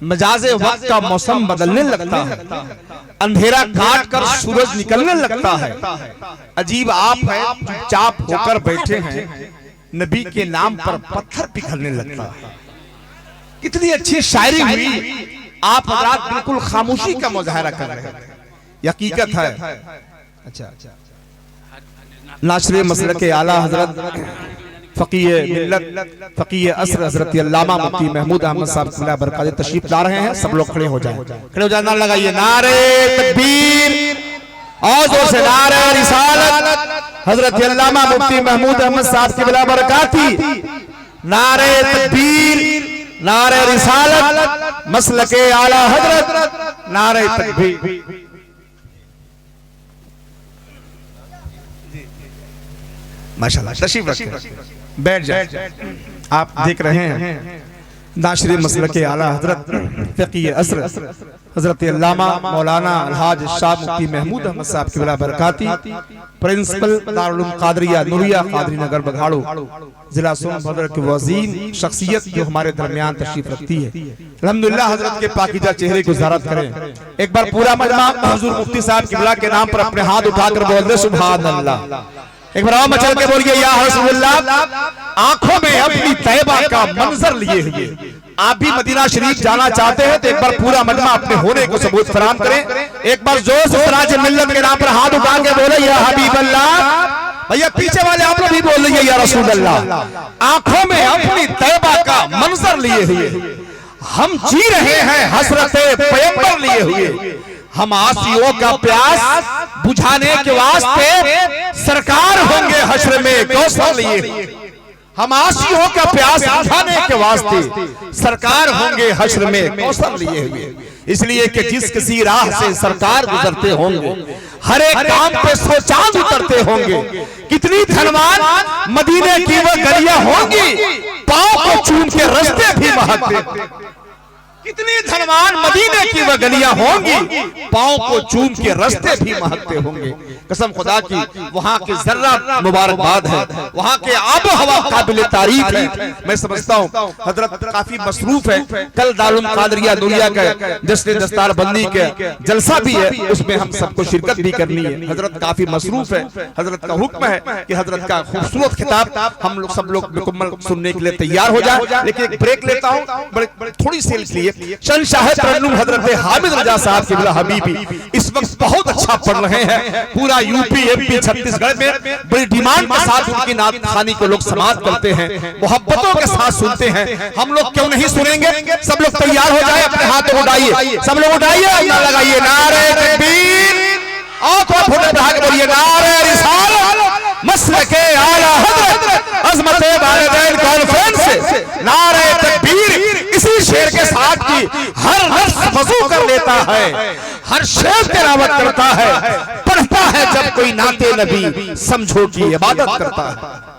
मजाजे वक्त का मौसम बदलने लगता है, अंधेरा काट कर सूरज निकलने लगता है। अजीब आप है, चुपचाप होकर बैठे हैं, नबी के नाम पर पत्थर पिघलने लगता है। कितनी अच्छी शायरी हुई। आप हज़रात बिल्कुल खामोशी का मुजाहरा कर रहे हैं, हकीकत है। अच्छा, नाशरे मसलक के आला हजरत फकीह मिल्लत फकीह असर हजरत अल्लामा मुफ्ती महमूद अहमद साहब खुला बरकत तशरीफ ला रहे हैं। सब लोग खड़े हो जाएं, खड़े हो जाए, नारा लगाइए, नारे तकबीर, और जोर से नारे रिसालत हजरत अल्लामा मुफ्ती महमूद अहमद साहब की खुला बरकत, नारे तकबीर, नारे रिसालत, मसलके आला हजरत, नारे तकबीर। माशाल्लाह, तशरीफ रखिए, बैठ जाए। आप देख रहे हैं नाशरे मसलके आला हजरत फकीह असर हजरत अल्लामा मौलाना अलहाज शाह मुफ्ती महमूद अहमद साहब की बला बरकाती, प्रिंसिपल दारुल उलूम कादरिया नूरिया कादरी नगर बघाड़ो, जिला सोनभद्र के वजीम शख्सियत जो हमारे दरमियान तशरीफ रखती है। अल्हम्दुलिल्लाह, हजरत के पाकीज़ा चेहरे को ज़ियारत करें। एक बार पूरा मजमा हुजूर मुफ्ती साहब की बला के नाम पर अपने हाथ उठाकर बोल दे सुभान अल्लाह। एक बार मचल के बोलिए या रसूलुल्लाह। आंखों में अपनी तैबा का मंजर लिए हुए आप भी मदीना शरीफ जाना चाहते हैं तो एक बार पूरा मजमा अपने होने को सबूत फराहम करें। एक बार जोर से फराज मिल्लत के नाम पर हाथ उठा के बोले या हबीब अल्लाह। भैया पीछे वाले आप लोग भी बोल रही है या रसूल अल्लाह। आंखों में अपनी तैबा का मंजर लिए हुए हम जी रहे हैं हसरते पैगंबर लिए हुए। हम आसियों का प्यास बुझाने के वास्ते सरकार होंगे हश्र में कौसर लिए। हम आसियों का प्यास बुझाने के वास्ते सरकार होंगे हश्र में कौसर लिए हुए। इसलिए कि जिस किसी राह से सरकार गुजरते होंगे, हर एक काम पे सौ चांद उतरते होंगे। कितनी धनवान मदीने की वो गलियां होंगी, पांव को चूम के रास्ते भी महकते। कितनी धनवान मदीने की वह गलियां होंगी, पांव को चूम के रास्ते भी महकते होंगे। कसम खुदा की वहां के जर्रा मुबारकबाद है, वहां के आबो हवा काबिल तारीफ है। मैं समझता हूँ हजरत काफी मसरूफ है। कल दारुल कादरिया नूरिया का जश्न दस्तार बंदी के जलसा भी है, उसमें हम सबको शिरकत भी करनी है। हजरत काफी मसरूफ है। हजरत का हुक्म है कि हजरत का खूबसूरत खिताब हम लोग सब लोग मुकम्मल सुनने के लिए तैयार हो जाए। लेकिन एक ब्रेक लेता हूँ थोड़ी सी इसलिए। शहंशाह तरन्नुम हजरत हामिद रजा साहब की हबीबी इस वक्त बहुत अच्छा पढ़ रहे हैं। पूरा यूपी एमपी छत्तीसगढ़ में बड़ी डिमांड के साथ उनकी नात खानी को लोग समाप्त करते हैं, मोहब्बतों के साथ सुनते हैं। हम लोग क्यों नहीं सुनेंगे? सब लोग तैयार हो जाए, अपने हाथ उठाइए, सब लोग उठाइए, लगाइए नारे तकबीर, और थोड़ा फोटो बढ़ा के बोलिए नारे रिसालत मसलके आला हजरत अज़मत वालिदैन कॉन्फ्रेंस, नारे तकबीर। इसी शेर के साथ की हर लफ्ज़ वज़ू कर लेता है, हर शेर तिलावत करता है, पढ़ता है जब कोई नाते नबी समझो की इबादत करता है।